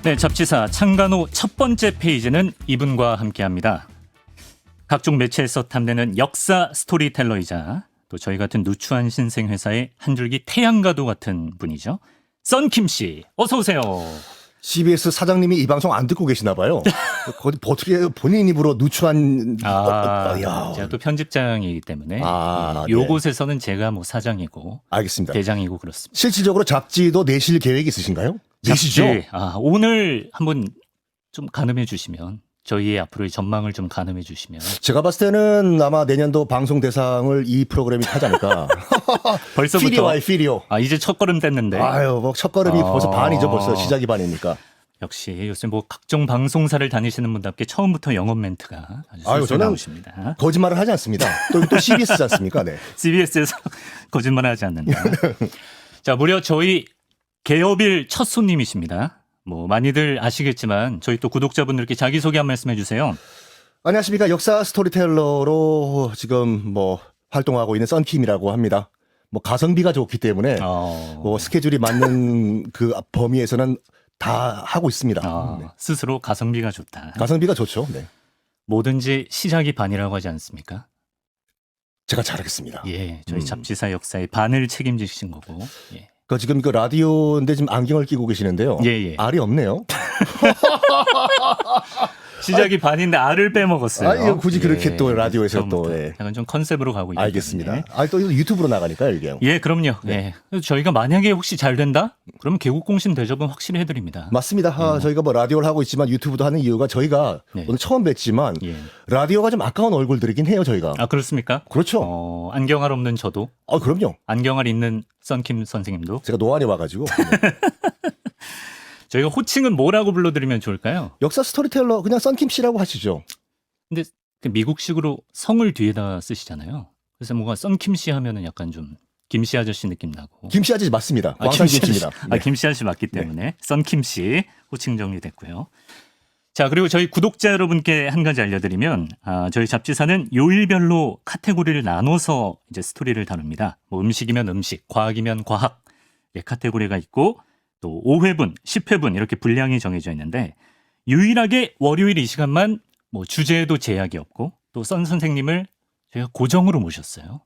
네, 잡지사 창간호 첫 번째 페이지는 이분과 함께합니다. 각종 매체에서 탐내는 역사 스토리텔러이자 또 저희 같은 누추한 신생 회사의 한 줄기 태양과도 같은 분이죠. 썬킴 씨, 어서 오세요. CBS 사장님이 이 방송 안 듣고 계시나 봐요. 어떻게 본인 입으로 누추한 야. 제가 또 편집장이기 때문에 네. 요곳에서는 제가 뭐 사장이고 알겠습니다. 대장이고 그렇습니다. 실질적으로 잡지도 내실 계획 있으신가요? 내시죠? 오늘 한번 좀 가늠해 주시면 저희의 앞으로의 전망을 좀 가늠해 주시면 제가 봤을 때는 아마 내년도 방송 대상을 이 프로그램이 타지 않을까. 벌써부터 피리오. 이제 첫걸음 뗐는데 아유, 뭐 첫걸음이 벌써 반이죠. 벌써 시작이 반이니까. 역시 요새 뭐 각종 방송사를 다니시는 분답게 처음부터 영업 멘트가 아주 술술 나오십니다. 거짓말을 하지 않습니다. 또 CBS지 않습니까? 네. CBS에서 거짓말을 하지 않는다. 자, 무려 저희 개업일 첫 손님이십니다. 뭐 많이들 아시겠지만 저희 또 구독자분들께 자기소개 한 말씀 해주세요. 안녕하십니까. 역사 스토리텔러로 지금 뭐 활동하고 있는 썬킴이라고 합니다. 뭐 가성비가 좋기 때문에 뭐 스케줄이 맞는 그 범위에서는 다 하고 있습니다. 네. 스스로 가성비가 좋다. 가성비가 좋죠. 네. 뭐든지 시작이 반이라고 하지 않습니까? 제가 잘하겠습니다. 예, 저희 잡지사 역사의 반을 책임지신 거고. 예. 그 지금 그 라디오인데 지금 안경을 끼고 계시는데요. 예. 알이 없네요. 시작이 반인데 알을 빼먹었어요. 아니, 굳이 그렇게 또 라디오에서 또. 예. 약간 좀 컨셉으로 가고 있는. 알겠습니다. 또 유튜브로 나가니까요, 이게. 예, 그럼요. 네. 예. 저희가 만약에 혹시 잘 된다? 그러면 개국공신 대접은 확실히 해드립니다. 맞습니다. 저희가 뭐 라디오를 하고 있지만 유튜브도 하는 이유가 저희가 오늘 처음 뵀지만 라디오가 좀 아까운 얼굴들이긴 해요, 저희가. 아, 그렇습니까? 그렇죠. 안경알 없는 저도. 그럼요. 안경알 있는 썬킴 선생님도. 제가 노안에 와가지고. 저희가 호칭은 뭐라고 불러드리면 좋을까요? 역사 스토리텔러 그냥 썬킴 씨라고 하시죠. 근데 미국식으로 성을 뒤에다 쓰시잖아요. 그래서 뭔가 썬킴 씨 하면은 약간 좀 김씨 아저씨 느낌 나고. 김씨 아저씨 맞습니다. 광산 김씨입니다. 네. 김씨 아저씨 맞기 때문에 썬킴 씨 호칭 정리됐고요. 자, 그리고 저희 구독자 여러분께 한 가지 알려드리면 저희 잡지사는 요일별로 카테고리를 나눠서 이제 스토리를 다룹니다. 뭐 음식이면 음식, 과학이면 과학 카테고리가 있고 또 5회분, 10회분 이렇게 분량이 정해져 있는데 유일하게 월요일 이 시간만 뭐 주제에도 제약이 없고 또 썬 선생님을 저희가 고정으로 모셨어요.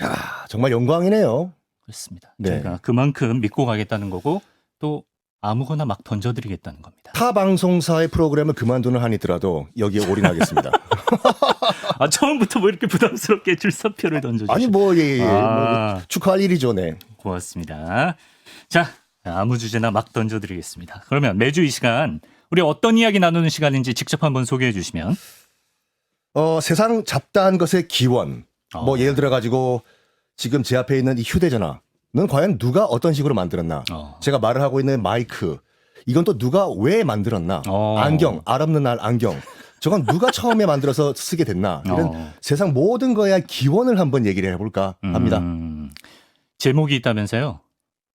야, 정말 영광이네요. 그렇습니다. 네. 저희가 그만큼 믿고 가겠다는 거고 또 아무거나 막 던져드리겠다는 겁니다. 타 방송사의 프로그램을 그만두는 한이더라도 여기에 올인하겠습니다. 처음부터 뭐 이렇게 부담스럽게 줄사표를 던져주시죠. 아니 뭐 뭐 축하할 일이죠. 네. 고맙습니다. 자, 아무 주제나 막 던져드리겠습니다. 그러면 매주 이 시간 우리 어떤 이야기 나누는 시간인지 직접 한번 소개해 주시면. 세상 잡다한 것의 기원. 뭐 예를 들어 가지고 지금 제 앞에 있는 이 휴대전화는 과연 누가 어떤 식으로 만들었나? 제가 말을 하고 있는 마이크. 이건 또 누가 왜 만들었나? 안경, 알 없는 날 안경. 저건 누가 처음에 만들어서 쓰게 됐나? 이런 세상 모든 거에 기원을 한번 얘기를 해볼까 합니다. 제목이 있다면서요?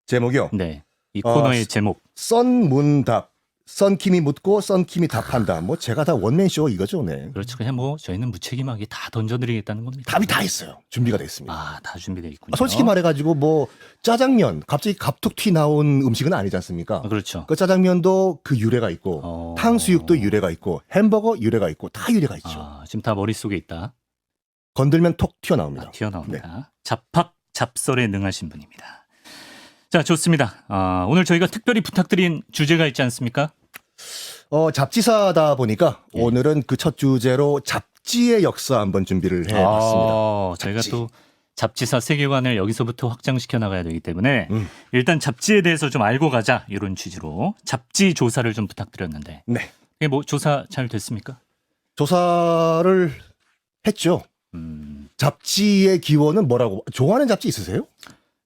제목이요? 네. 이 코너의 제목. 썬문답. 썬킴이 묻고 썬킴이 답한다. 뭐 제가 다 원맨쇼 이거죠. 네. 그렇죠. 그냥 뭐 저희는 무책임하게 다 던져드리겠다는 겁니다. 답이 다 있어요. 준비가 돼 있습니다. 다 준비되어 있군요. 솔직히 말해가지고 뭐 짜장면 갑자기 갑툭 튀 나온 음식은 아니지 않습니까? 그렇죠. 그 짜장면도 그 유래가 있고 탕수육도 유래가 있고 햄버거 유래가 있고 다 유래가 있죠. 지금 다 머릿속에 있다. 건들면 톡 튀어나옵니다. 튀어나옵니다. 네. 잡학 잡설에 능하신 분입니다. 자, 좋습니다. 오늘 저희가 특별히 부탁드린 주제가 있지 않습니까? 잡지사다 보니까 오늘은 그 첫 주제로 잡지의 역사 한번 준비를 해봤습니다. 저희가 또 잡지사 세계관을 여기서부터 확장시켜 나가야 되기 때문에 일단 잡지에 대해서 좀 알고 가자 이런 취지로 잡지 조사를 좀 부탁드렸는데 네. 이게 뭐 조사 잘 됐습니까? 조사를 했죠. 잡지의 기원은 뭐라고? 좋아하는 잡지 있으세요?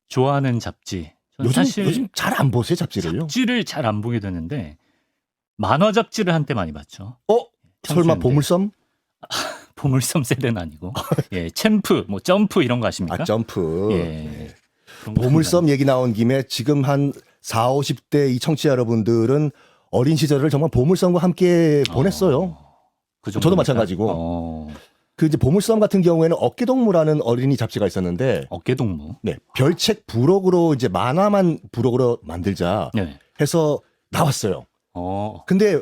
좋아하는 잡지. 요즘 잘 안 보세요, 잡지를요? 잡지를 잘 안 보게 되는데 만화 잡지를 한때 많이 봤죠. 설마 보물섬? 보물섬 세대는 아니고. 예, 챔프, 뭐 점프 이런 거 아십니까? 점프. 예. 네. 보물섬 얘기 나온 김에 지금 한 40, 50대 이 청취자 여러분들은 어린 시절을 정말 보물섬과 함께 보냈어요. 저도 마찬가지고. 그 이제 보물섬 같은 경우에는 어깨동무라는 어린이 잡지가 있었는데 어깨동무. 네. 별책 부록으로 이제 만화만 부록으로 만들자 해서 나왔어요. 근데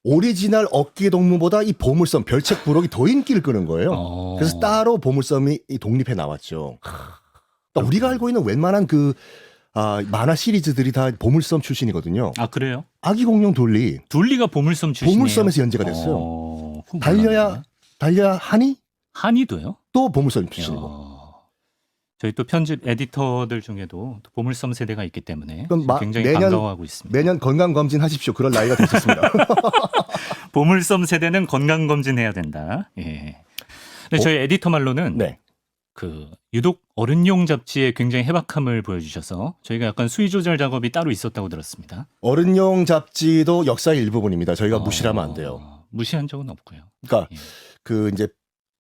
오리지널 어깨 동무보다 이 보물섬 별책 부록이 더 인기를 끄는 거예요. 그래서 따로 보물섬이 독립해 나왔죠. 그러니까 우리가 알고 있는 웬만한 만화 시리즈들이 다 보물섬 출신이거든요. 아, 그래요? 아기 공룡 돌리. 둘리가 보물섬 출신이에요. 보물섬에서 연재가 됐어요. 달려야 하니? 한이도요? 또 보물섬 출신이고. 저희 또 편집 에디터들 중에도 또 보물섬 세대가 있기 때문에 그럼 굉장히 반가워하고 있습니다. 매년 건강검진 하십시오. 그런 나이가 되셨습니다. 보물섬 세대는 건강검진해야 된다. 예. 근데 저희 에디터 말로는 네. 유독 어른용 잡지에 굉장히 해박함을 보여주셔서 저희가 약간 수위 조절 작업이 따로 있었다고 들었습니다. 어른용 잡지도 역사의 일부분입니다. 저희가 무시하면 안 돼요. 무시한 적은 없고요. 그러니까 예. 이제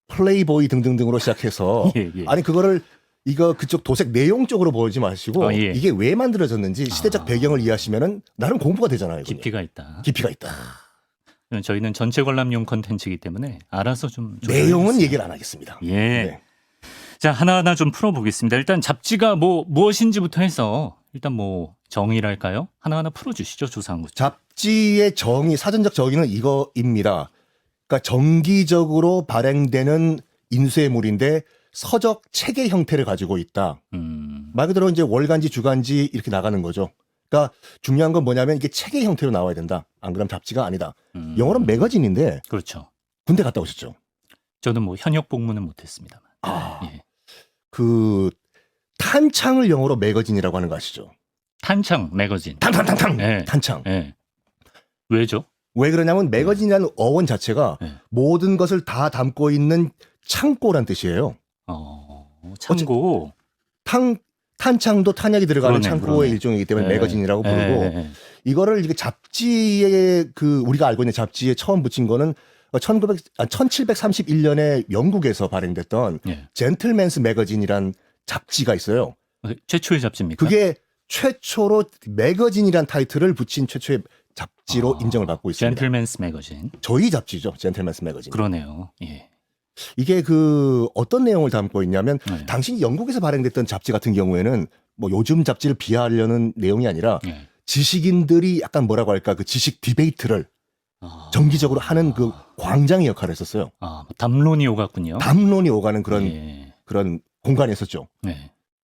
플레이보이 등등등으로 시작해서 예. 아니 그거를 그쪽 도색 내용 쪽으로 보지 마시고 예. 이게 왜 만들어졌는지 시대적 배경을 이해하시면은 나름 공부가 되잖아요. 이거는. 깊이가 있다. 깊이가 있다. 저희는 전체 관람용 컨텐츠이기 때문에 알아서 좀 내용은 얘기를 안 하겠습니다. 예. 네. 자, 하나하나 좀 풀어보겠습니다. 일단 잡지가 무엇인지부터 해서 일단 정의랄까요? 하나하나 풀어주시죠, 조상구. 잡지의 사전적 정의는 이거입니다. 그러니까 정기적으로 발행되는 인쇄물인데 서적 책의 형태를 가지고 있다. 말 그대로 이제 월간지, 주간지 이렇게 나가는 거죠. 그러니까 중요한 건 뭐냐면 이게 책의 형태로 나와야 된다. 안 그러면 잡지가 아니다. 영어로는 매거진인데. 그렇죠. 군대 갔다 오셨죠? 저는 현역 복무는 못했습니다만. 예. 탄창을 영어로 매거진이라고 하는 거 아시죠? 탄창 매거진. 탕탕탕탕. 예. 탄창. 예. 왜죠? 왜 그러냐면 매거진이라는 어원 자체가 모든 것을 다 담고 있는 창고란 뜻이에요. 창고. 탄창도 탄약이 들어가는 창고의 그러네. 일종이기 때문에 매거진이라고 부르고 이거를 잡지에 우리가 알고 있는 잡지에 처음 붙인 거는 1731년에 영국에서 발행됐던 젠틀맨스 매거진이란 잡지가 있어요. 최초의 잡지입니까? 그게 최초로 매거진이란 타이틀을 붙인 최초의 잡지로 인정을 받고 있습니다. 젠틀맨스 매거진. 저희 잡지죠. 젠틀맨스 매거진. 그러네요. 예. 이게 어떤 내용을 담고 있냐면 당시 영국에서 발행됐던 잡지 같은 경우에는 요즘 잡지를 비하하려는 내용이 아니라 지식인들이 약간 뭐라고 할까 지식 디베이트를 정기적으로 하는 광장의 역할을 했었어요. 담론이 오갔군요. 담론이 오가는 그런 공간이었었죠.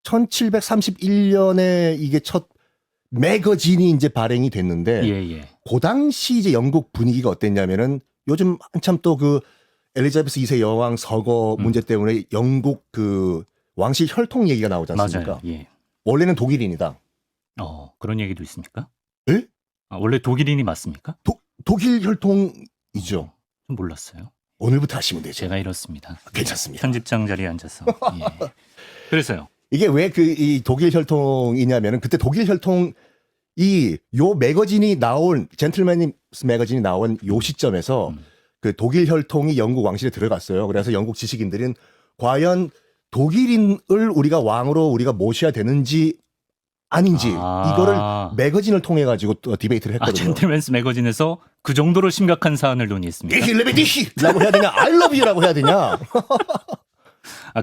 1731년에 이게 첫 매거진이 이제 발행이 됐는데 그 당시 이제 영국 분위기가 어땠냐면은 요즘 한참 또 엘리자베스 2세 여왕 서거 문제 때문에 영국 왕실 혈통 얘기가 나오지 않습니까? 맞아요. 예. 원래는 독일인이다. 그런 얘기도 있습니까? 예? 원래 독일인이 맞습니까? 독일 혈통이죠. 좀 몰랐어요. 오늘부터 하시면 되죠. 제가 이렇습니다. 괜찮습니다. 편집장 자리에 앉아서. 예. 그래서요. 이게 왜 이 독일 혈통이냐면은 그때 독일 혈통 요 매거진이 나온 젠틀맨스 매거진이 나온 요 시점에서 독일 혈통이 영국 왕실에 들어갔어요. 그래서 영국 지식인들은 과연 독일인을 우리가 왕으로 우리가 모셔야 되는지 아닌지 이거를 매거진을 통해 가지고 또 디베이트를 했거든요. 젠틀맨스 매거진에서 그 정도로 심각한 사안을 논의했습니다. 라고 해야 되냐? I love you라고 해야 되냐?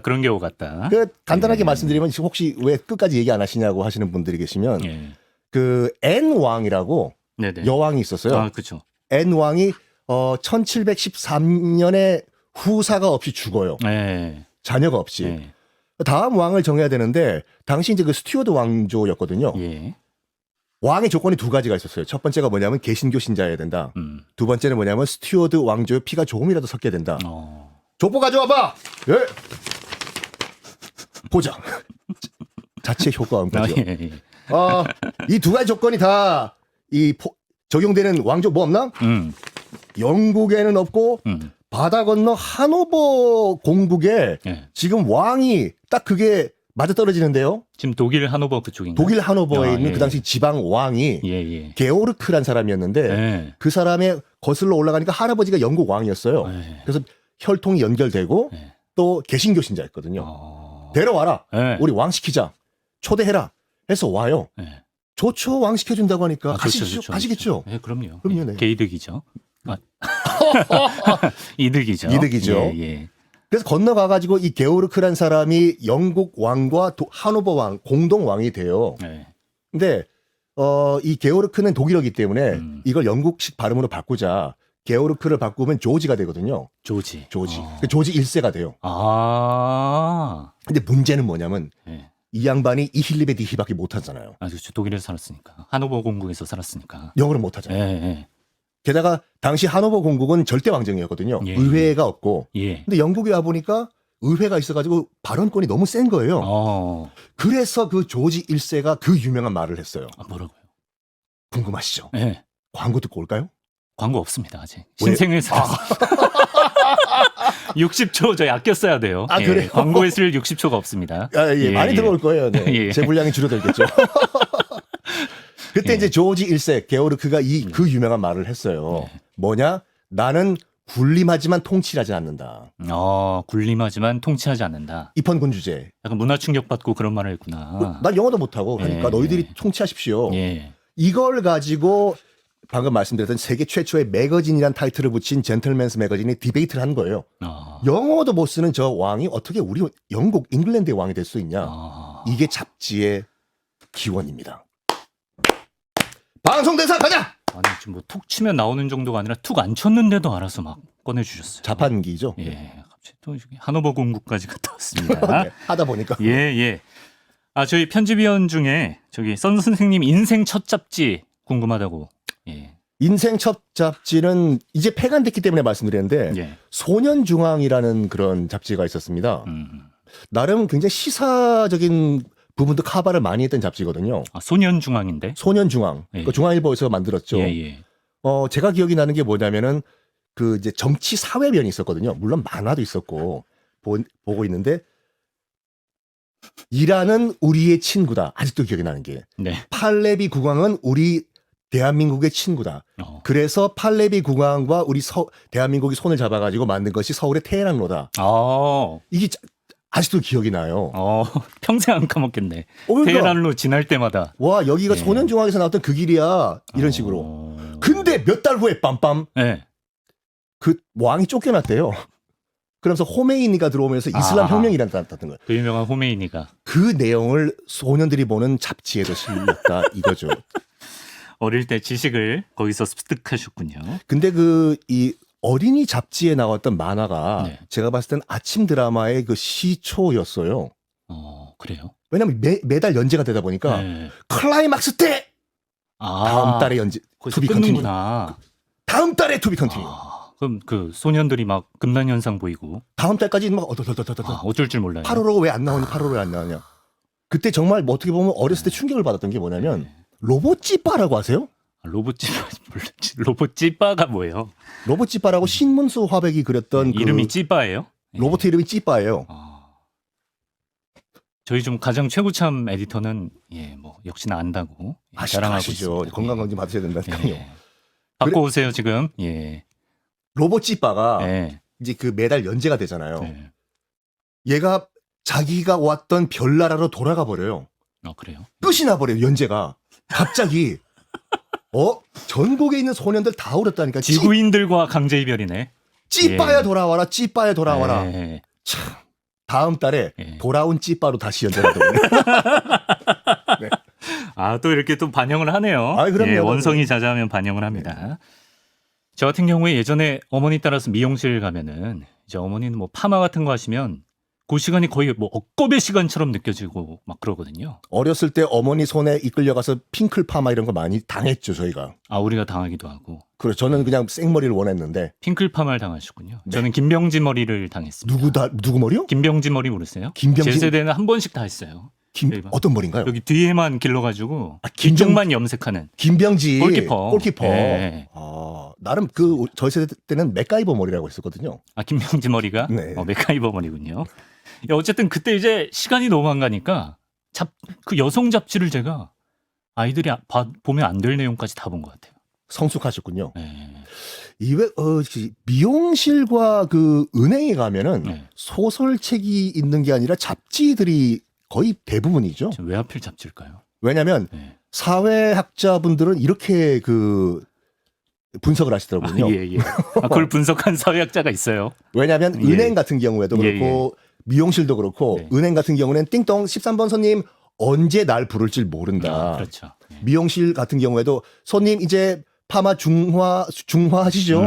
그런 게 오갔다. 간단하게 말씀드리면 혹시 왜 끝까지 얘기 안 하시냐고 하시는 분들이 계시면 앤 왕이라고 여왕이 있었어요. 그렇죠. 앤 왕이 1713년에 후사가 없이 죽어요. 자녀가 없이. 다음 왕을 정해야 되는데 당시 이제 스튜어드 왕조였거든요. 왕의 조건이 두 가지가 있었어요. 첫 번째가 뭐냐면 개신교 신자여야 된다. 두 번째는 뭐냐면 스튜어드 왕조의 피가 조금이라도 섞여야 된다. 족보 가져와봐. 예. 보자. 자체 효과음까지요. 이 두 가지 조건이 다 적용되는 왕조 뭐 없나? 영국에는 없고 바다 건너 하노버 공국에 지금 왕이 딱 그게 맞아 떨어지는데요. 지금 독일 하노버 그쪽인가요? 독일 하노버에 있는 그 당시 지방 왕이 게오르크란 사람이었는데 그 사람의 거슬러 올라가니까 할아버지가 영국 왕이었어요. 그래서 혈통이 연결되고 또 개신교 신자였거든요. 데려와라. 우리 왕 시키자. 초대해라. 해서 와요. 좋죠. 왕 시켜준다고 하니까 좋죠. 가시겠죠. 그럼요. 네. 개이득이죠. 이득이죠. 이득이죠. 그래서 건너가가지고 이 게오르크란 사람이 영국 왕과 하노버 왕 공동 왕이 돼요. 근데 이 게오르크는 독일어기 때문에 이걸 영국식 발음으로 바꾸자. 게오르크를 바꾸면 조지가 되거든요. 조지. 조지 1세가 돼요. 아. 근데 문제는 뭐냐면 네. 이 양반이 이힐리베 디히밖에 못하잖아요. 아, 그렇죠. 독일에서 살았으니까. 하노버 공국에서 살았으니까. 영어를 못하잖아요. 예, 예. 게다가 당시 하노버 공국은 절대 왕정이었거든요. 예. 의회가 없고. 예. 근데 영국에 와 보니까 의회가 있어가지고 발언권이 너무 센 거예요. 그래서 그 조지 1세가 그 유명한 말을 했어요. 아, 뭐라고요? 궁금하시죠? 예. 광고 듣고 올까요? 광고 없습니다, 아직. 왜? 신생에서. 60초 저희 아껴 써야 돼요. 아, 예, 그래요? 광고에 쓸 60초가 없습니다. 아, 예, 많이 들어올 거예요. 네. 예. 제 분량이 줄어들겠죠. 그때 예. 이제 조지 1세 게오르크가 그 유명한 말을 했어요. 예. 뭐냐? 나는 군림하지만 통치하지 않는다. 군림하지만 통치하지 않는다. 입헌군 주제. 약간 문화 충격받고 그런 말을 했구나. 난 영어도 못하고 하니까 예. 너희들이 통치하십시오. 예. 이걸 가지고 방금 말씀드렸던 세계 최초의 매거진이란 타이틀을 붙인 젠틀맨스 매거진이 디베이트를 한 거예요. 영어도 못 쓰는 저 왕이 어떻게 우리 영국, 잉글랜드의 왕이 될 수 있냐. 이게 잡지의 기원입니다. 방송대사 가자! 아니, 지금 뭐 툭 치면 나오는 정도가 아니라 툭 안 쳤는데도 알아서 막 꺼내주셨어요. 자판기죠. 예. 갑자기 또 하노버 공국까지 갔다 왔습니다. 네, 하다 보니까. 예, 예. 아, 저희 편집위원 중에 저기 선 선생님 인생 첫 잡지 궁금하다고. 예. 인생 첫 잡지는 이제 폐간됐기 때문에 말씀드렸는데 예. 소년중앙이라는 그런 잡지가 있었습니다. 나름 굉장히 시사적인 부분도 카바를 많이 했던 잡지거든요. 아, 소년중앙인데? 소년중앙. 예. 그 중앙일보에서 만들었죠. 예, 예. 제가 기억이 나는 게 뭐냐면은 그 이제 정치 사회면이 있었거든요. 물론 만화도 있었고 보고 있는데 이란은 우리의 친구다. 아직도 기억이 나는 게 네. 팔레비 국왕은 우리 대한민국의 친구다. 그래서 팔레비 국왕과 우리 대한민국이 손을 잡아가지고 만든 것이 서울의 테헤란로다. 이게 아직도 기억이 나요. 평생 안 까먹겠네. 그러니까, 테헤란로 지날 때마다. 와, 여기가 예. 소년중앙에서 나왔던 그 길이야. 이런 식으로. 근데 몇 달 후에 빰빰. 네. 그 왕이 쫓겨났대요. 그러면서 호메이니가 들어오면서 이슬람 혁명이라는 게 거예요. 그 유명한 호메이니가. 그 내용을 소년들이 보는 잡지에도 실렸다 이거죠. 어릴 때 지식을 거기서 습득하셨군요. 근데 이 어린이 잡지에 나왔던 만화가 네. 제가 봤을 땐 아침 드라마의 그 시초였어요. 그래요? 왜냐면 매달 연재가 되다 보니까 네. 클라이막스 때 다음 달에 연재 거기서 투비 컨티뉴. 끊는구나. 다음 달에 투비 컨티뉴. 그럼 그 소년들이 막 금단 현상 보이고 다음 달까지 막 어쩔 줄 몰라요. 8월호 왜 안 나오냐? 8월호 왜 안 나오냐? 그때 정말 뭐 어떻게 보면 어렸을 때 충격을 받았던 게 뭐냐면 로봇 찌빠라고 아세요? 로봇 찌빠 몰랐지. 로봇 찌빠가 뭐예요? 로봇 찌빠라고 신문수 화백이 그렸던 그 이름이 찌빠예요? 로봇 이름이 찌빠예요. 저희 좀 가장 최고참 에디터는 뭐 역시나 안다고 자랑하고 있습니다. 건강검진 받으셔야 된다니까요. 받고 오세요 지금. 예. 로봇 찌빠가 네. 이제 그 매달 연재가 되잖아요. 네. 얘가 자기가 왔던 별나라로 돌아가 버려요. 그래요? 끝이 나버려요, 연재가. 갑자기. 전국에 있는 소년들 다 울었다니까. 지구인들과 강제 이별이네. 찌빠야 돌아와라, 찌빠야 돌아와라. 네. 참. 다음 달에 돌아온 찌빠로 다시 연재가 되거든요. 네. 또 이렇게 또 반영을 하네요. 그럼요. 원성이 자자하면 반영을 합니다. 저 같은 경우에 예전에 어머니 따라서 미용실 가면은 이제 어머니는 뭐 파마 같은 거 하시면 그 시간이 거의 뭐 억겁의 시간처럼 느껴지고 막 그러거든요. 어렸을 때 어머니 손에 이끌려가서 핑클 파마 이런 거 많이 당했죠, 저희가. 우리가 당하기도 하고. 그래, 저는 그냥 생머리를 원했는데. 핑클 파마를 당하셨군요. 저는 김병지 머리를 당했습니다. 누구 머리요? 김병지 머리 모르세요? 김병지? 제 세대는 한 번씩 다 했어요. 어떤 머리인가요? 여기 뒤에만 길러가지고 뒤쪽만 염색하는. 김병지. 골키퍼. 네. 나름 저희 세대 때는 맥가이버 머리라고 했었거든요. 김병지 머리가? 네. 맥가이버 머리군요. 어쨌든 그때 이제 시간이 너무 안 가니까 그 여성 잡지를 제가 아이들이 보면 안 될 내용까지 다 본 것 같아요. 성숙하셨군요. 네. 미용실과 그 은행에 가면은 소설책이 있는 게 아니라 잡지들이 거의 대부분이죠. 왜 하필 잡지일까요? 왜냐하면 사회학자분들은 이렇게 분석을 하시더라고요. 예. 그걸 분석한 사회학자가 있어요. 왜냐하면 은행 같은 경우에도 그렇고 미용실도 그렇고 은행 같은 경우는 띵동 13번 손님 언제 날 부를지 모른다. 그렇죠. 미용실 같은 경우에도 손님 이제 파마 중화하시죠?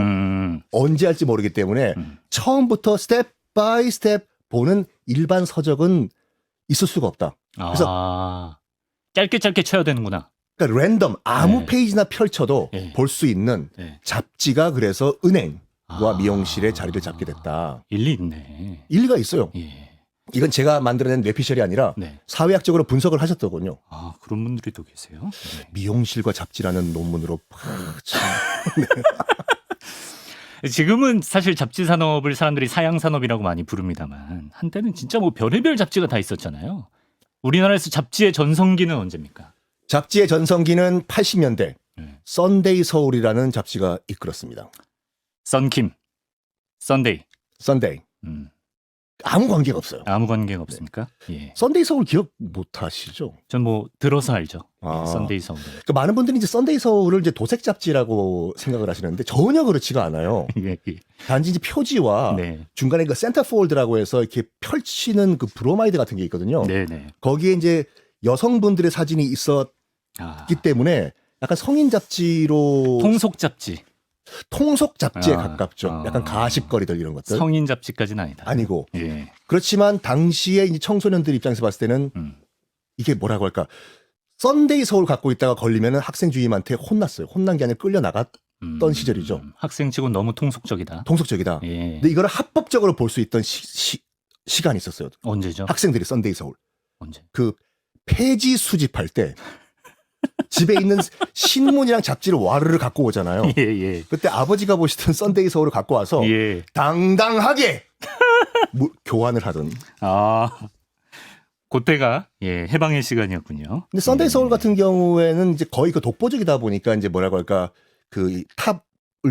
언제 할지 모르기 때문에 처음부터 스텝 바이 스텝 보는 일반 서적은 있을 수가 없다. 그래서 짧게 쳐야 되는구나. 그러니까 랜덤 아무 네. 페이지나 펼쳐도 네. 볼 수 있는 네. 잡지가 그래서 은행과 미용실에 자리를 잡게 됐다. 일리 있네. 일리가 있어요. 예. 이건 제가 만들어낸 뇌피셜이 아니라 네. 사회학적으로 분석을 하셨더군요. 그런 분들이 또 계세요. 네. 미용실과 잡지라는 논문으로 참. 지금은 사실 잡지 산업을 사람들이 사양 산업이라고 많이 부릅니다만 한때는 진짜 뭐 별의별 잡지가 다 있었잖아요. 우리나라에서 잡지의 전성기는 언제입니까? 잡지의 전성기는 80년대 네. 썬데이 서울이라는 잡지가 이끌었습니다. 썬킴, 썬데이. 썬데이. 아무 관계가 없어요. 아무 관계가 없습니까? 예. 썬데이 서울 기억 못 하시죠? 전 뭐 들어서 알죠. 아. 썬데이 서울. 그러니까 많은 분들이 이제 썬데이 서울을 이제 도색 잡지라고 생각을 하시는데 전혀 그렇지가 않아요. 예. 단지 이제 표지와 네. 중간에 그 센터폴드라고 해서 이렇게 펼치는 그 브로마이드 같은 게 있거든요. 네네. 거기에 이제 여성분들의 사진이 있었기 때문에 약간 성인 잡지로 통속 잡지. 통속 잡지에 아, 가깝죠. 약간 가십거리들 이런 것들. 성인 잡지까지는 아니다. 아니고. 예. 그렇지만 당시에 이제 청소년들 입장에서 봤을 때는 이게 뭐라고 할까. 썬데이 서울 갖고 있다가 걸리면 학생 주임한테 혼났어요. 혼난 게 아니라 끌려나갔던 시절이죠. 학생치고 너무 통속적이다. 통속적이다. 예. 근데 이걸 합법적으로 볼 수 있던 시간이 있었어요. 언제죠? 학생들이 썬데이 서울. 언제? 그 폐지 수집할 때 집에 있는 신문이랑 잡지를 와르르 갖고 오잖아요. 예. 그때 아버지가 보시던 썬데이 서울을 갖고 와서 예. 당당하게 교환을 하던. 그때가 해방의 시간이었군요. 근데 썬데이 서울 같은 경우에는 이제 거의 그 독보적이다 보니까 이제 뭐라고 할까 그 탑을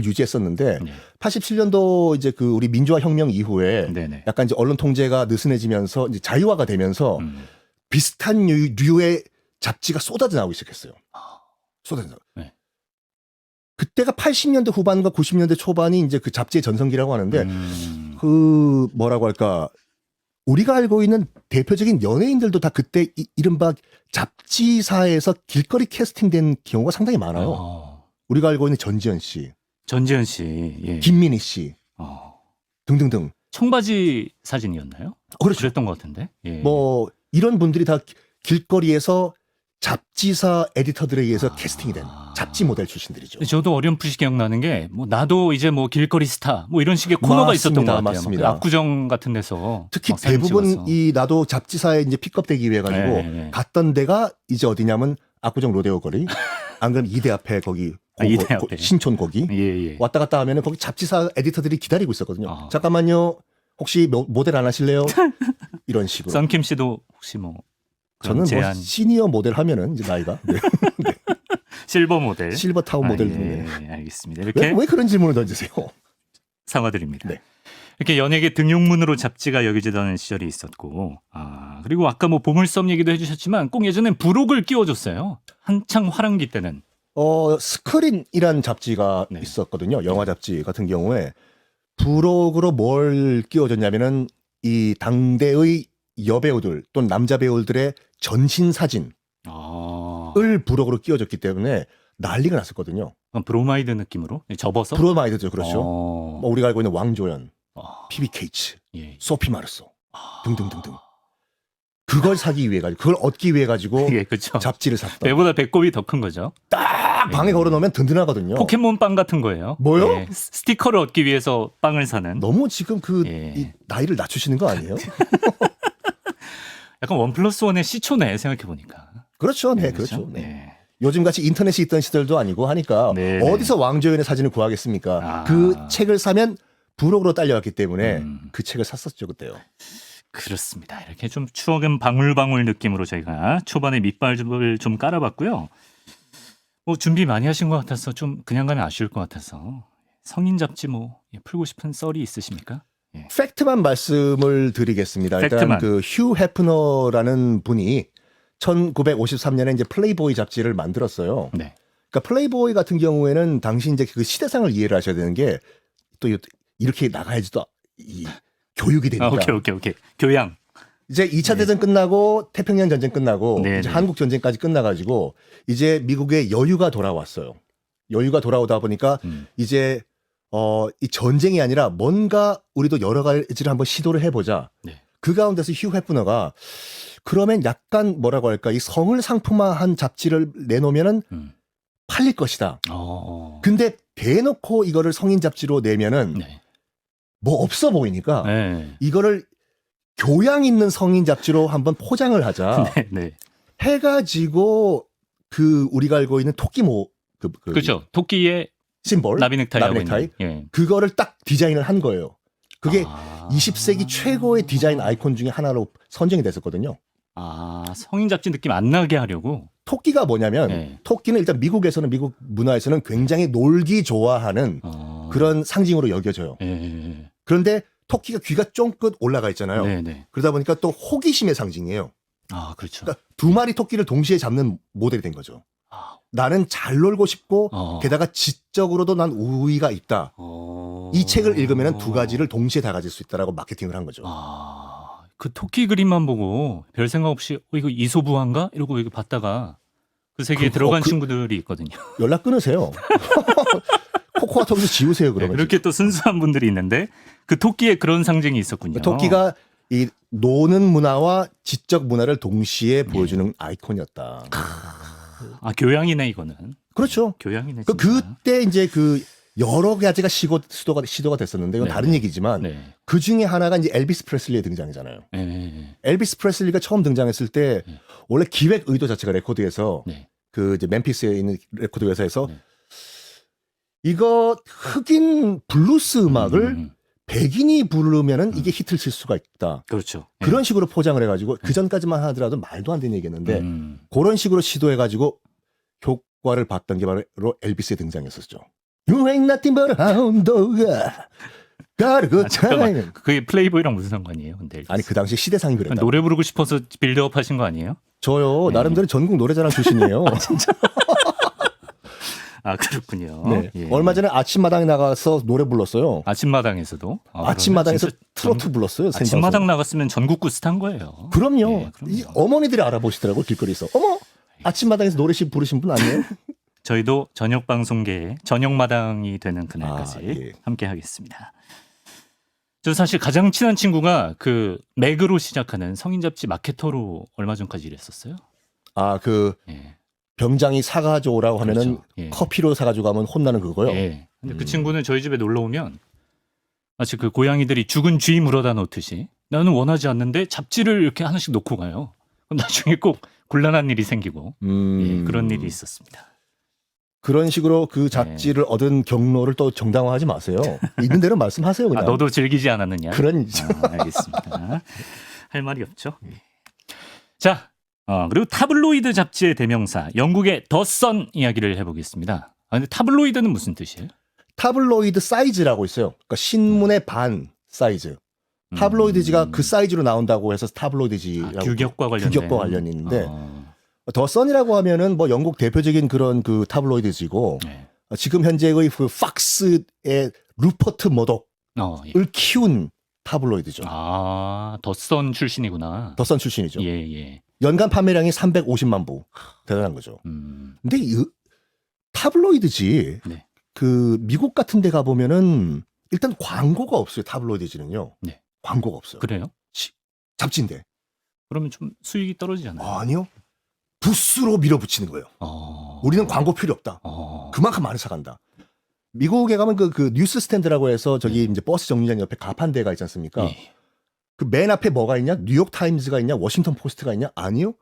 유지했었는데 네. 87년도 이제 그 우리 민주화 혁명 이후에 네네. 약간 이제 언론 통제가 느슨해지면서 이제 자유화가 되면서 비슷한 류의 잡지가 쏟아져 나오기 시작했어요. 쏟아져 나오고. 네. 그때가 80년대 후반과 90년대 초반이 이제 그 잡지의 전성기라고 하는데 그 뭐라고 할까 우리가 알고 있는 대표적인 연예인들도 다 그때 이른바 잡지사에서 길거리 캐스팅된 경우가 상당히 많아요. 우리가 알고 있는 전지현 씨, 예. 김민희 씨 등등등. 청바지 사진이었나요? 그렇죠. 그랬던 것 같은데. 예. 뭐 이런 분들이 다 길거리에서 잡지사 에디터들에 의해서 캐스팅이 된 잡지 모델 출신들이죠. 저도 어렴풋이 기억나는 게 뭐 나도 이제 뭐 길거리 스타 뭐 이런 식의 코너가 있었던 것 같아요. 맞습니다. 그 압구정 같은 데서 특히 막 사진 대부분 찍어서. 이 나도 잡지사에 이제 픽업되기 위해 가지고 네. 갔던 데가 이제 어디냐면 압구정 로데오 거리. 안 그러면 이대 앞에 거기 이대 앞에. 신촌 거기 예. 왔다 갔다 하면은 거기 잡지사 에디터들이 기다리고 있었거든요. 잠깐만요. 혹시 모델 안 하실래요? 이런 식으로. 썬킴 씨도 혹시 뭐 저는 뭐 시니어 모델 하면은 이제 나이가 네. 실버 모델, 실버 타운 모델. 예, 알겠습니다. 이렇게 왜 그런 질문을 던지세요? 사과드립니다. 네. 이렇게 연예계 등용문으로 잡지가 여겨지던 시절이 있었고, 그리고 아까 뭐 보물섬 얘기도 해주셨지만 꼭 예전엔 부록을 끼워줬어요. 한창 화랑기 때는. 스크린이란 잡지가 네. 있었거든요. 영화 잡지 같은 경우에 부록으로 뭘 끼워줬냐면은 이 당대의 여배우들 또는 남자 배우들의 전신 사진을 부록으로 끼워줬기 때문에 난리가 났었거든요. 브로마이드 느낌으로 접어서. 브로마이드죠, 그렇죠. 뭐 우리가 알고 있는 왕조연, 피비 케이츠, 예. 소피 마르소 등등등등. 그걸 사기 위해 가지고 그걸 얻기 위해 가지고 예, 그렇죠. 잡지를 샀던. 배보다 배꼽이 더 큰 거죠. 딱 방에 걸어놓으면 든든하거든요. 포켓몬 빵 같은 거예요. 뭐요? 예, 스티커를 얻기 위해서 빵을 사는. 너무 지금 예. 이 나이를 낮추시는 거 아니에요? 약간 1+1의 시초네 생각해 보니까. 그렇죠, 네, 그렇죠. 네. 요즘 같이 인터넷이 있던 시절도 아니고 하니까 어디서 왕조연의 사진을 구하겠습니까? 그 책을 사면 부록으로 딸려왔기 때문에 그 책을 샀었죠 그때요. 그렇습니다. 이렇게 좀 추억은 방울방울 느낌으로 저희가 초반에 밑발을 좀 깔아봤고요. 뭐 준비 많이 하신 것 같아서 좀 그냥 가면 아쉬울 것 같아서 성인 잡지 뭐 풀고 싶은 썰이 있으십니까? 예. 팩트만 말씀을 드리겠습니다. 일단 팩트만. 그 휴 해프너라는 분이 1953년에 이제 플레이보이 잡지를 만들었어요. 네. 그러니까 플레이보이 같은 경우에는 당시 이제 그 시대상을 이해를 하셔야 되는 게 또 이렇게 나가야지 또 이 교육이 되니까. 오케이. 교양. 이제 2차 네. 대전 끝나고 태평양 전쟁 끝나고 네, 이제 네. 한국 전쟁까지 끝나가지고 이제 미국의 여유가 돌아왔어요. 여유가 돌아오다 보니까 이제 이 전쟁이 아니라 뭔가 우리도 여러 가지를 한번 시도를 해보자. 네. 그 가운데서 휴 해프너가 그러면 약간 뭐라고 할까 이 성을 상품화한 잡지를 내놓으면은 팔릴 것이다. 근데 대놓고 이거를 성인 잡지로 내면은 네. 뭐 없어 보이니까 네. 이거를 교양 있는 성인 잡지로 한번 포장을 하자. 네. 네. 해가지고 그 우리가 알고 있는 토끼 그렇죠. 토끼의 심볼 나비 넥타이 하고 넥타이? 있는. 예. 그거를 딱 디자인을 한 거예요. 그게 아. 20세기 최고의 디자인 아이콘 중에 하나로 선정이 됐었거든요. 성인 잡지 느낌 안 나게 하려고. 토끼가 뭐냐면 네. 토끼는 일단 미국에서는 미국 문화에서는 굉장히 놀기 좋아하는 그런 상징으로 여겨져요. 예. 그런데 토끼가 귀가 쫑긋 올라가 있잖아요. 네, 네. 그러다 보니까 또 호기심의 상징이에요. 그렇죠. 그러니까 두 마리 토끼를 동시에 잡는 모델이 된 거죠. 나는 잘 놀고 싶고 게다가 지적으로도 난 우위가 있다. 이 책을 읽으면 두 가지를 동시에 다 가질 수 있다라고 마케팅을 한 거죠. 그 토끼 그림만 보고 별 생각 없이 이거 이소부화인가? 이러고 이거 봤다가 그 세계에 들어간 친구들이 있거든요. 연락 끊으세요. 코코아 톡에서 지우세요. 그러면. 그렇게 또 순수한 분들이 있는데 그 토끼에 그런 상징이 있었군요. 토끼가 이 노는 문화와 지적 문화를 동시에 보여주는 아이콘이었다. 교양이네 이거는. 그렇죠. 교양이네. 그때 이제 그 여러 가지가 시도가 됐었는데 이건 네. 다른 얘기지만 네. 그 중에 하나가 이제 엘비스 프레슬리의 등장이잖아요. 네. 엘비스 프레슬리가 처음 등장했을 때 원래 기획 의도 자체가 레코드에서 네. 그 이제 멤피스에 있는 레코드 회사에서 네. 이거 흑인 블루스 음악을 백인이 부르면은 이게 히트를 칠 수가 있다. 그렇죠. 그런 식으로 포장을 해가지고 그 전까지만 하더라도 말도 안 되는 얘기였는데 그런 식으로 시도해가지고 효과를 봤던 게 바로 엘비스의 등장이었었죠. You ain't nothing but a hound dog. Got a good time. 그게 플레이보이랑 무슨 상관이에요? 근데 아니 그 당시 시대상이 그랬다. 노래 부르고 싶어서 빌드업 하신 거 아니에요? 저요 나름대로 전국 노래자랑 출신이에요. 진짜? 그렇군요. 네. 예. 얼마 전에 아침마당에 나가서 노래 불렀어요. 아침마당에서 아침마당에서 트로트 불렀어요. 아침마당 나갔으면 전국구 스타인 거예요. 그럼요. 예, 이 어머니들이 알아보시더라고요. 길거리에서. 어머 아침마당에서 노래 부르신 분 아니에요? 저희도 저녁 방송계의 저녁마당이 되는 그날까지 예. 함께 하겠습니다. 저 사실 가장 친한 친구가 그 맥으로 시작하는 성인 잡지 마케터로 얼마 전까지 일했었어요. 그 예. 병장이 사가지고 오라고 하면은 그렇죠. 예. 커피로 사가지고 가면 혼나는 그거요. 예. 근데 그 친구는 저희 집에 놀러 오면 마치 그 고양이들이 죽은 쥐 물어다 놓듯이 나는 원하지 않는데 잡지를 이렇게 하나씩 놓고 가요. 그럼 나중에 꼭 곤란한 일이 생기고 예, 그런 일이 있었습니다. 그런 식으로 그 잡지를 얻은 경로를 또 정당화하지 마세요. 있는 대로 말씀하세요. 그냥. 너도 즐기지 않았느냐? 그런 알겠습니다. 할 말이 없죠. 자, 그리고 타블로이드 잡지의 대명사 영국의 더 선 이야기를 해보겠습니다. 근데 타블로이드는 무슨 뜻이에요? 타블로이드 사이즈라고 있어요. 그러니까 신문의 반 사이즈. 타블로이드지가 그 사이즈로 나온다고 해서 타블로이드지라고 규격과 관련이 있는데 더 선이라고 하면은 뭐 영국 대표적인 그런 그 타블로이드지고 네. 지금 현재의 그 팍스의 루퍼트 머독을 예. 키운 타블로이드죠. 더 선 출신이구나. 더 선 출신이죠. 예. 연간 판매량이 350만 부. 대단한 거죠. 근데 이 타블로이드지 네. 그 미국 같은 데 가보면은 일단 광고가 없어요. 타블로이드지는요. 네. 광고가 없어요. 그래요? 잡지인데. 그러면 좀 수익이 떨어지잖아요. 아니요. 부스로 밀어붙이는 거예요. 우리는 광고 필요 없다. 그만큼 많이 사간다. 미국에 가면 그 뉴스 스탠드라고 해서 저기 이제 버스 정류장 옆에 가판대가 있지 않습니까? 예. 그 맨 앞에 뭐가 있냐? 뉴욕 타임즈가 있냐? 워싱턴 포스트가 있냐? 아니요.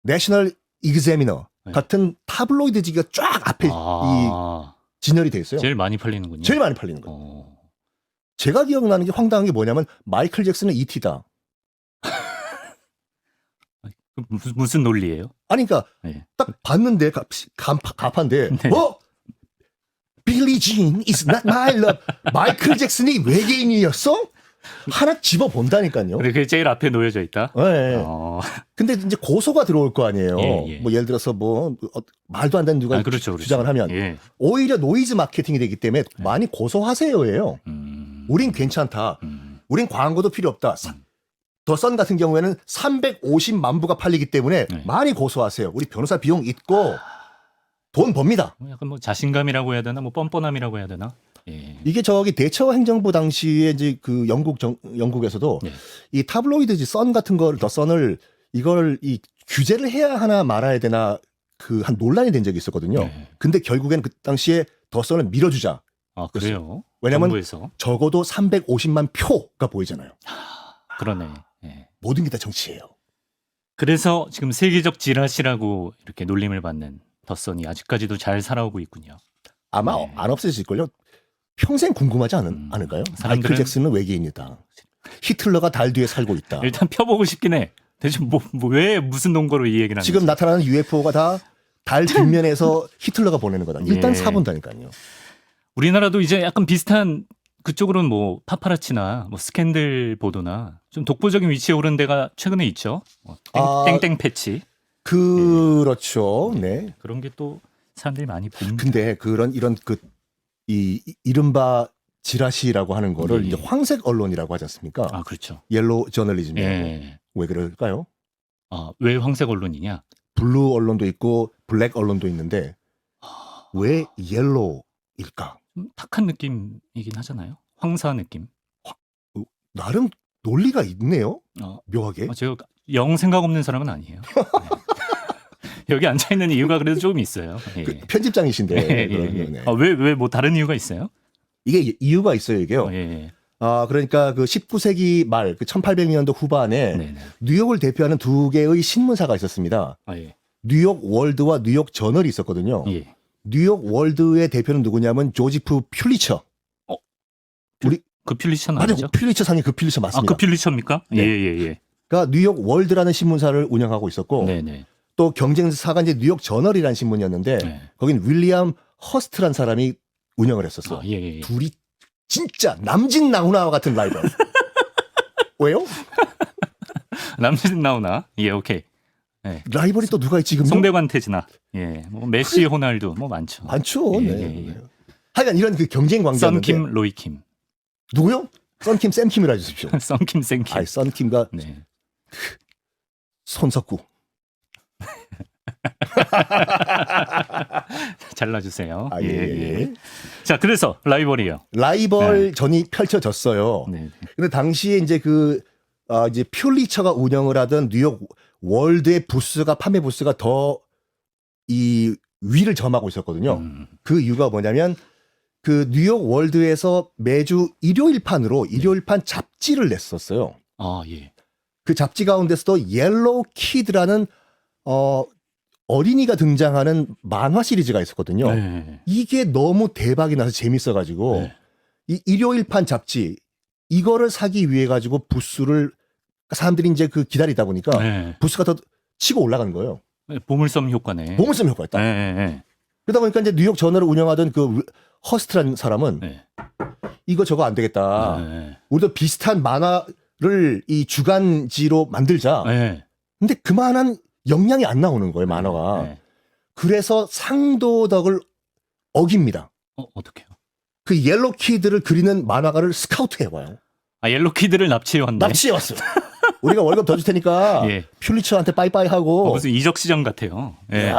내셔널 이그제미너 같은 타블로이드지가 쫙 앞에 이 진열이 돼 있어요. 제일 많이 팔리는군요. 제일 많이 팔리는 거예요. 제가 기억나는 게 황당한 게 뭐냐면 마이클 잭슨은 E.T.다. 무슨 논리예요? 아니 그러니까 네. 딱 봤는데 가판대 네. 빌리 진 is not my love. 마이클 잭슨이 외계인이었어? 하나 집어 본다니까요. 근데 그게 제일 앞에 놓여져 있다. 네. 근데 이제 고소가 들어올 거 아니에요. 예. 뭐 예를 들어서 뭐 말도 안 되는 누가 그렇죠. 주장을 하면 오히려 노이즈 마케팅이 되기 때문에 많이 고소하세요예요. 우린 괜찮다. 우린 광고도 필요 없다. 더 선 같은 경우에는 350만 부가 팔리기 때문에 네. 많이 고소하세요. 우리 변호사 비용 있고 돈 법니다. 약간 뭐 자신감이라고 해야 되나, 뭐 뻔뻔함이라고 해야 되나. 예. 이게 저기 대처 행정부 당시에 이제 그 영국에서도 예. 이 타블로이드 선 같은 걸 더 선을 이걸 이 규제를 해야 하나 말아야 되나 그 한 논란이 된 적이 있었거든요. 네. 근데 결국엔 그 당시에 더 선을 밀어주자. 아, 그래요? 왜냐면 정부에서. 적어도 350만 표가 보이잖아요. 그러네. 예. 모든 게 다 정치예요. 그래서 지금 세계적 지라시라고 이렇게 놀림을 받는 덧선이 아직까지도 잘 살아오고 있군요. 아마 네. 안 없어질걸요. 평생 궁금하지 않을까요? 마이클 잭슨은 외계인이다. 히틀러가 달 뒤에 살고 있다. 일단 펴보고 싶긴 해. 대체 왜 무슨 논거로 이 얘기를 하는 지금 거지? 나타나는 UFO가 다 달 뒷면에서 히틀러가 보내는 거다. 일단 예. 사본다니까요. 우리나라도 이제 약간 비슷한 그쪽으로는 뭐 파파라치나 뭐 스캔들 보도나 좀 독보적인 위치에 오른 데가 최근에 있죠. 땡땡 패치 그렇죠. 네. 그런 게 또 사람들이 많이 봅니다. 근데 이런 이른바 지라시라고 하는 거를 예. 이제 황색 언론이라고 하지 않습니까? 아, 그렇죠. 옐로우 저널리즘이라고. 예. 왜 그럴까요? 왜 황색 언론이냐? 블루 언론도 있고 블랙 언론도 있는데 왜 옐로우일까? 좀 탁한 느낌이긴 하잖아요. 황사 느낌. 나름 논리가 있네요. 묘하게. 제가 영 생각 없는 사람은 아니에요. 네. 여기 앉아 있는 이유가 그래도 조금 있어요. 예. 그 편집장이신데. 네. 그러면, 왜 뭐 다른 이유가 있어요? 이게 이유가 있어요, 이게요. 예. 그러니까 그 19세기 말, 그 1800년도 후반에 네네. 뉴욕을 대표하는 두 개의 신문사가 있었습니다. 예. 뉴욕 월드와 뉴욕 저널이 있었거든요. 예. 뉴욕 월드의 대표는 누구냐면 조지프 퓰리처. 그 퓰리처는 맞아요. 아니죠? 퓰리처 상이 그 퓰리처 맞습니다. 그 퓰리처입니까? 네. 예. 그러니까 뉴욕 월드라는 신문사를 운영하고 있었고 네네. 또 경쟁사가 이제 뉴욕 저널이라는 신문이었는데 네. 거긴 윌리엄 허스트라는 사람이 운영을 했었어. 예. 둘이 진짜 남진나훈아와 같은 라이벌. 왜요? 남진 나오나? 예, 오케이. 라이벌이 또 누가 있지 지금? 송대관 태진아. 예. 뭐 메시, 호날두 뭐 많죠. 많죠. 예, 네. 예. 하여간 이런 그 경쟁 관계였는데 썬킴, 로이킴. 누구요? 썬킴, 샘킴이라 해주십시오. 썬킴, 생킴. 아이, 썬킴과 네. 손석구. 잘라주세요. 예. 자, 그래서 라이벌이요. 라이벌전이 펼쳐졌어요. 네. 근데 당시에 이제 이제 퓰리처가 운영을 하던 뉴욕 월드의 판매 부스가 더 이 위를 점하고 있었거든요. 그 이유가 뭐냐면 그 뉴욕 월드에서 매주 일요일판 잡지를 냈었어요. 예. 그 잡지 가운데서도 옐로우 키드라는 어린이가 등장하는 만화 시리즈가 있었거든요. 네. 이게 너무 대박이 나서 재밌어가지고 네. 이 일요일판 잡지 이거를 사기 위해 가지고 부스를 사람들이 이제 기다리다 보니까 네. 부스가 더 치고 올라가는 거예요. 보물섬 효과네. 보물섬 효과였다. 네. 그러다 보니까 이제 뉴욕 저널을 운영하던 그 허스트라는 사람은 네. 이거 저거 안 되겠다. 네. 우리도 비슷한 만화를 이 주간지로 만들자. 네. 근데 그만한 영향이 안 나오는 거예요, 만화가. 네. 그래서 상도덕을 어깁니다. 어떻게요? 그 옐로우 키드를 그리는 만화가를 스카우트 해와요. 옐로우 키드를 납치해왔네. 납치해왔어. 우리가 월급 더 줄 테니까 예. 퓰리처한테 빠이빠이 하고. 무슨 이적 시장 같아요. 예.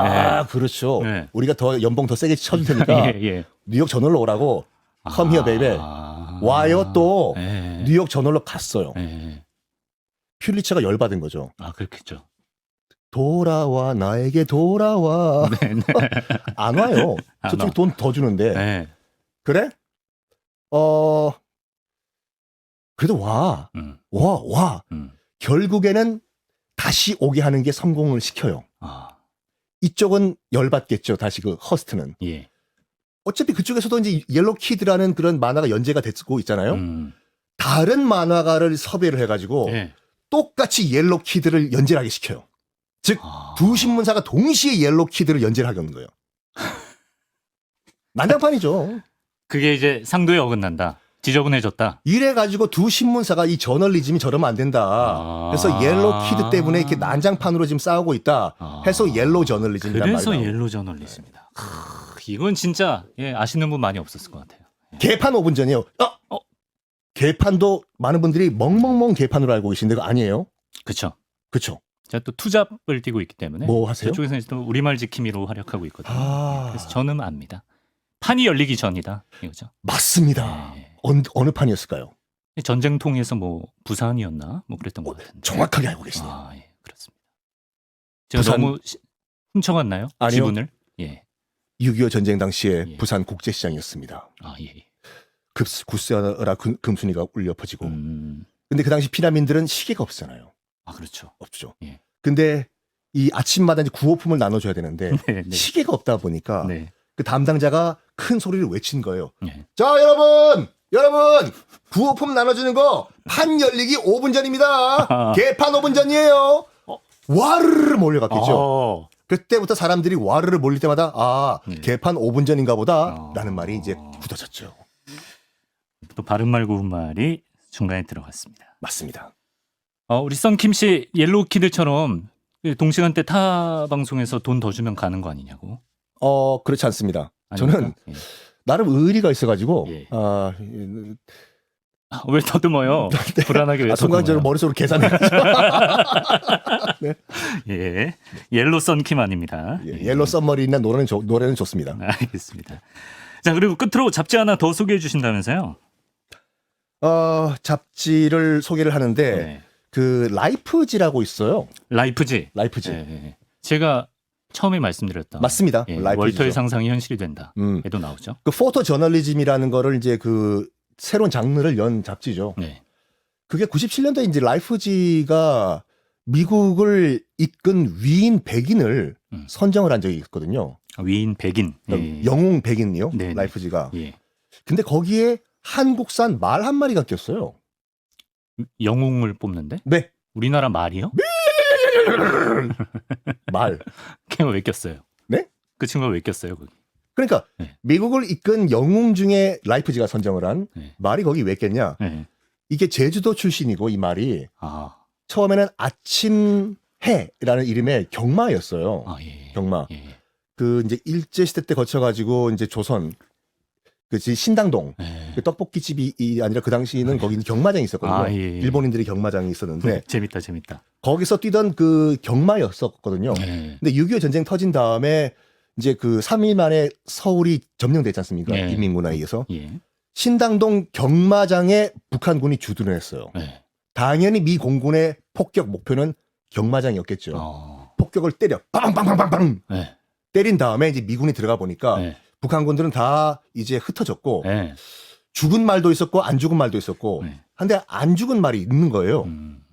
그렇죠. 예. 우리가 더 연봉 더 세게 쳐줄 테니까 예. 뉴욕 저널로 오라고. Come here, baby. 와요 또 예. 뉴욕 저널로 갔어요. 예. 퓰리처가 열받은 거죠. 그렇겠죠. 돌아와 나에게 돌아와. 네. 안 와요. 안 저쪽에 와. 돈 더 주는데. 네. 그래? 그래도 와. 와. 결국에는 다시 오게 하는 게 성공을 시켜요. 이쪽은 열받겠죠. 다시 그 허스트는. 예. 어차피 그쪽에서도 이제 옐로우 키드라는 그런 만화가 연재가 됐고 있잖아요. 다른 만화가를 섭외를 해가지고 예. 똑같이 옐로우 키드를 연재를 하게 시켜요. 즉, 두 신문사가 동시에 옐로우 키드를 연재를 하게 하는 거예요. 난장판이죠. 그게 이제 상도에 어긋난다. 지저분해졌다. 이래가지고 두 신문사가 이 저널리즘이 저러면 안 된다. 그래서 옐로우 키드 때문에 이렇게 난장판으로 지금 싸우고 있다. 해서 옐로우 저널리즘이란 말이에요. 그래서 옐로우 저널리즘이다. 이건 진짜 아시는 분 많이 없었을 것 같아요. 개판 5분 전이에요. 개판도 많은 분들이 멍멍멍 개판으로 알고 계신데 그거 아니에요? 그렇죠. 그렇죠. 제가 또 투잡을 띄고 있기 때문에 뭐 하세요? 저쪽에서는 또 우리말 지킴이로 활약하고 있거든요. 아. 그래서 저는 압니다. 판이 열리기 전이다 이거죠. 맞습니다. 네. 어느 판이었을까요? 전쟁통에서 뭐 부산이었나 뭐 그랬던 것 같은데. 정확하게 알고 계시네요. 아, 예, 그렇습니다. 제가 부산- 너무 훔쳐갔나요? 아니요. 지분을? 예. 6.25 전쟁 당시에 예. 부산 국제시장이었습니다. 아, 예. 구세라 금순이가 울려 퍼지고. 음. 근데 그 당시 피난민들은 시계가 없잖아요. 아, 그렇죠. 없죠. 예. 근데 이 아침마다 이제 구호품을 나눠줘야 되는데 네, 네. 시계가 없다 보니까 네. 그 담당자가 큰 소리를 외친 거예요. 네. 자, 여러분, 구호품 나눠주는 거 판 열리기 5분 전입니다. 개판 5분 전이에요. 와르르 몰려갔겠죠. 어. 그때부터 사람들이 와르르 몰릴 때마다 네. 개판 5분 전인가 보다라는 말이 이제 굳어졌죠. 또 바른말 고운말이 중간에 들어갔습니다. 맞습니다. 우리 썬킴 씨 옐로우키드처럼 동시간대 타 방송에서 돈 더 주면 가는 거 아니냐고. 그렇지 않습니다. 아닙니까? 저는 예. 나름 의리가 있어가지고 예. 왜 더듬어요? 불안하게 왜 순간적으로 더듬어요? 머릿속으로 계산해. 예, 옐로 썬킴 아닙니다. 옐로 썸머리나 노래는 좋습니다. 알겠습니다. 자, 그리고 끝으로 잡지 하나 더 소개해 주신다면서요? 잡지를 소개를 하는데 네. 그 라이프지라고 있어요. 라이프지. 라이프지. 예. 제가 처음에 말씀드렸던 맞습니다. 예, 라이프지죠. 월터의 상상이 현실이 된다. 음. 에도 나오죠. 그 포토 저널리즘이라는 거를 이제 그 새로운 장르를 연 잡지죠. 네. 그게 97년도에 이제 라이프지가 미국을 이끈 위인 100인을 선정을 한 적이 있거든요. 위인 백인. 그러니까 예. 영웅 100인이요. 네네. 라이프지가. 예. 근데 거기에 한국산 말 한 마리가 꼈어요. 영웅을 뽑는데? 네. 우리나라 말이요? 말. 걔가 왜 꼈어요? 네? 그 친구가 왜 꼈어요, 거기? 그러니까 네. 미국을 이끈 영웅 중에 라이프지가 선정을 한 네. 말이 거기 왜 꼈냐? 네. 이게 제주도 출신이고 이 말이 아, 처음에는 아침해라는 이름의 경마였어요. 예. 경마. 예. 그 이제 일제 시대 때 거쳐가지고 이제 조선 그 신당동 예. 그 떡볶이 집이 아니라 그 당시에는 거기 경마장이 있었거든요. 아, 예. 일본인들이 경마장이 있었는데 재밌다, 재밌다. 거기서 뛰던 그 경마였었거든요. 예. 근데 6.25 전쟁 터진 다음에 이제 그 3일 만에 서울이 점령됐지 않습니까? 예. 인민군에 의해서. 예. 신당동 경마장에 북한군이 주둔을 했어요. 예. 당연히 미 공군의 폭격 목표는 경마장이었겠죠. 폭격을 때려 빵빵빵빵빵 예. 때린 다음에 이제 미군이 들어가 보니까 예. 북한군들은 다 이제 흩어졌고 예. 죽은 말도 있었고 안 죽은 말도 있었고 네. 한데 안 죽은 말이 있는 거예요. 음.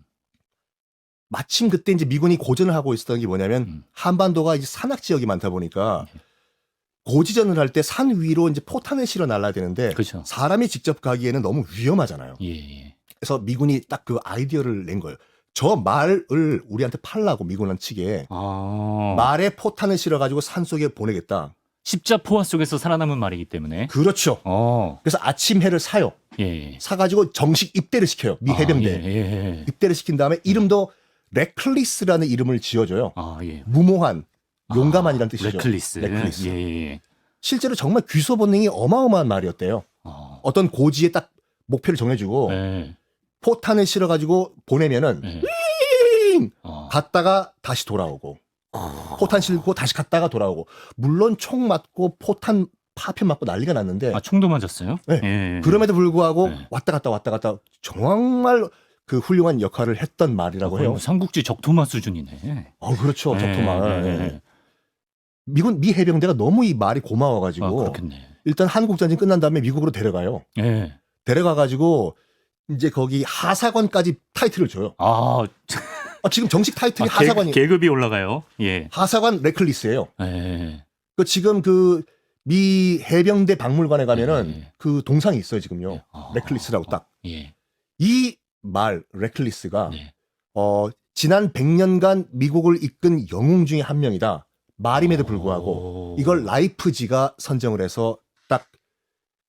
마침 그때 이제 미군이 고전을 하고 있었던 게 뭐냐면 음. 한반도가 이제 산악 지역이 많다 보니까 네. 고지전을 할 때 산 위로 이제 포탄을 실어 날라야 되는데 그렇죠. 사람이 직접 가기에는 너무 위험하잖아요. 예. 예. 그래서 미군이 딱 그 아이디어를 낸 거예요. 저 말을 우리한테 팔라고 미군 측에 말에 포탄을 실어가지고 산 속에 보내겠다. 십자포화 속에서 살아남은 말이기 때문에. 그렇죠. 그래서 아침 해를 사요. 예. 사가지고 정식 입대를 시켜요. 미 해병대. 예. 입대를 시킨 다음에 이름도 레클리스라는 이름을 지어줘요. 예. 무모한, 용감한이라는 뜻이죠. 레클리스. 레클리스. 예. 실제로 정말 귀소 본능이 어마어마한 말이었대요. 어떤 고지에 딱 목표를 정해주고 예. 포탄을 실어가지고 보내면은 예. 윙! 갔다가 다시 돌아오고 포탄 실고 다시 갔다가 돌아오고 물론 총 맞고 포탄 파편 맞고 난리가 났는데 총도 맞았어요? 네. 예. 그럼에도 불구하고 네. 왔다 갔다 정말 그 훌륭한 역할을 했던 말이라고 해요. 삼국지 적토마 수준이네. 그렇죠. 예. 적토말. 예. 미 해병대가 너무 이 말이 고마워가지고 그렇겠네. 일단 한국전쟁 끝난 다음에 미국으로 데려가요. 예. 데려가가지고 이제 거기 하사관까지 타이틀을 줘요. 지금 정식 타이틀이 하사관이 계급이 올라가요. 예. 하사관 레클리스예요. 예. 그 지금 그 미 해병대 박물관에 가면은 예. 그 동상이 있어요 지금요. 레클리스라고 딱. 예. 이 말 레클리스가 네. 지난 100년간 미국을 이끈 영웅 중에 한 명이다. 말임에도 불구하고 이걸 라이프지가 선정을 해서 딱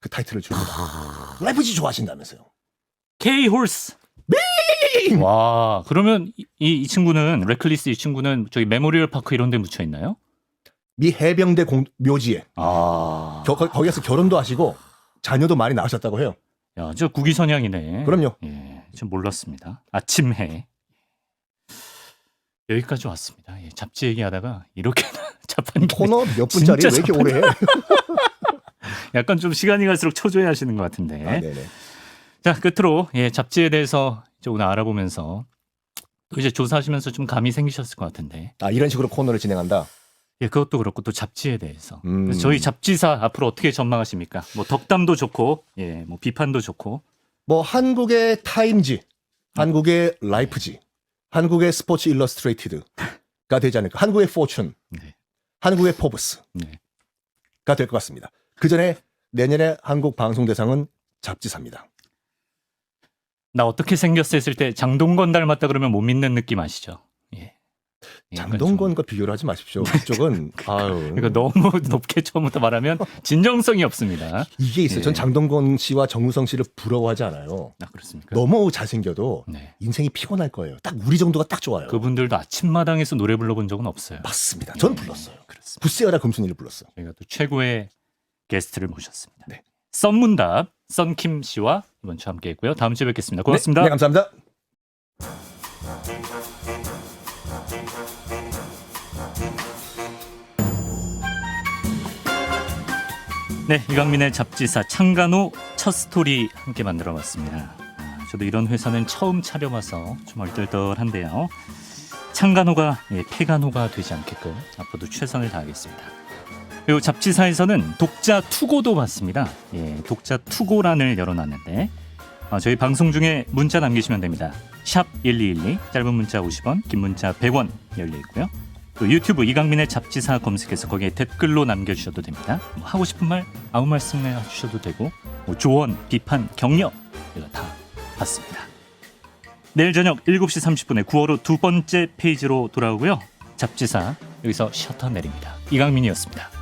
그 타이틀을 줍니다. 라이프지 좋아하신다면서요. K-홀스. 와, 그러면 이 친구는 레클리스 이 친구는 저기 메모리얼 파크 이런 데 묻혀 있나요? 미 해병대 묘지에. 거기에서 결혼도 하시고 자녀도 많이 낳으셨다고 해요. 야, 저 국위선양이네. 그럼요. 예, 좀 몰랐습니다. 아침해. 여기까지 왔습니다. 예, 잡지 얘기하다가 이렇게 잡한 게 코너 몇 분짜리 왜 진짜 이렇게 오래 해? 약간 좀 시간이 갈수록 초조해하시는 것 같은데. 아, 네네. 자, 끝으로 예, 잡지에 대해서 이제 오늘 알아보면서 또 이제 조사하시면서 좀 감이 생기셨을 것 같은데. 아, 이런 식으로 코너를 진행한다. 예, 그것도 그렇고 또 잡지에 대해서. 음. 그래서 저희 잡지사 앞으로 어떻게 전망하십니까? 뭐 덕담도 좋고, 예, 뭐 비판도 좋고. 뭐 한국의 타임지, 한국의 라이프지, 한국의 스포츠 일러스트레이티드가 되지 않을까. 한국의 포춘, 네. 한국의 포브스가 네. 될 것 같습니다. 그 전에 내년에 한국 방송 대상은 잡지사입니다. 나 어떻게 생겼어 했을 때 장동건 닮았다 그러면 못 믿는 느낌 아시죠? 예. 장동건과 비교를 하지 마십시오. 그쪽은 아유. 그러니까 너무 높게 처음부터 말하면 진정성이 없습니다. 이게 있어요. 예. 전 장동건 씨와 정우성 씨를 부러워하지 않아요. 아, 그렇습니까? 너무 잘생겨도 네. 인생이 피곤할 거예요. 딱 우리 정도가 딱 좋아요. 그분들도 아침마당에서 노래 불러본 적은 없어요. 맞습니다. 전 예, 불렀어요. 그렇습니다. 부세어라 금순이를 불렀어요. 저희가 또 최고의 게스트를 모셨습니다. 네. 썬문답 썬킴 씨와 이번 주 함께했고요. 다음 주에 뵙겠습니다. 고맙습니다. 네, 감사합니다. 네, 이강민의 잡지사 창간호 첫 스토리 함께 만들어봤습니다. 저도 이런 회사는 처음 차려봐서 좀 얼떨떨한데요. 창간호가 폐간호가 되지 않게끔 앞으로도 최선을 다하겠습니다. 그리고 잡지사에서는 독자 투고도 받습니다. 예, 독자 투고란을 열어놨는데 저희 방송 중에 문자 남기시면 됩니다. 샵 1212 짧은 문자 50원, 긴 문자 100원 열려 있고요. 또 유튜브 이강민의 잡지사 검색해서 거기에 댓글로 남겨주셔도 됩니다. 뭐 하고 싶은 말 아무 말씀 해주셔도 되고 뭐 조언, 비판, 격려 제가 다 받습니다. 내일 저녁 7시 30분에 9월호 두 번째 페이지로 돌아오고요. 잡지사 여기서 셔터 내립니다. 이강민이었습니다.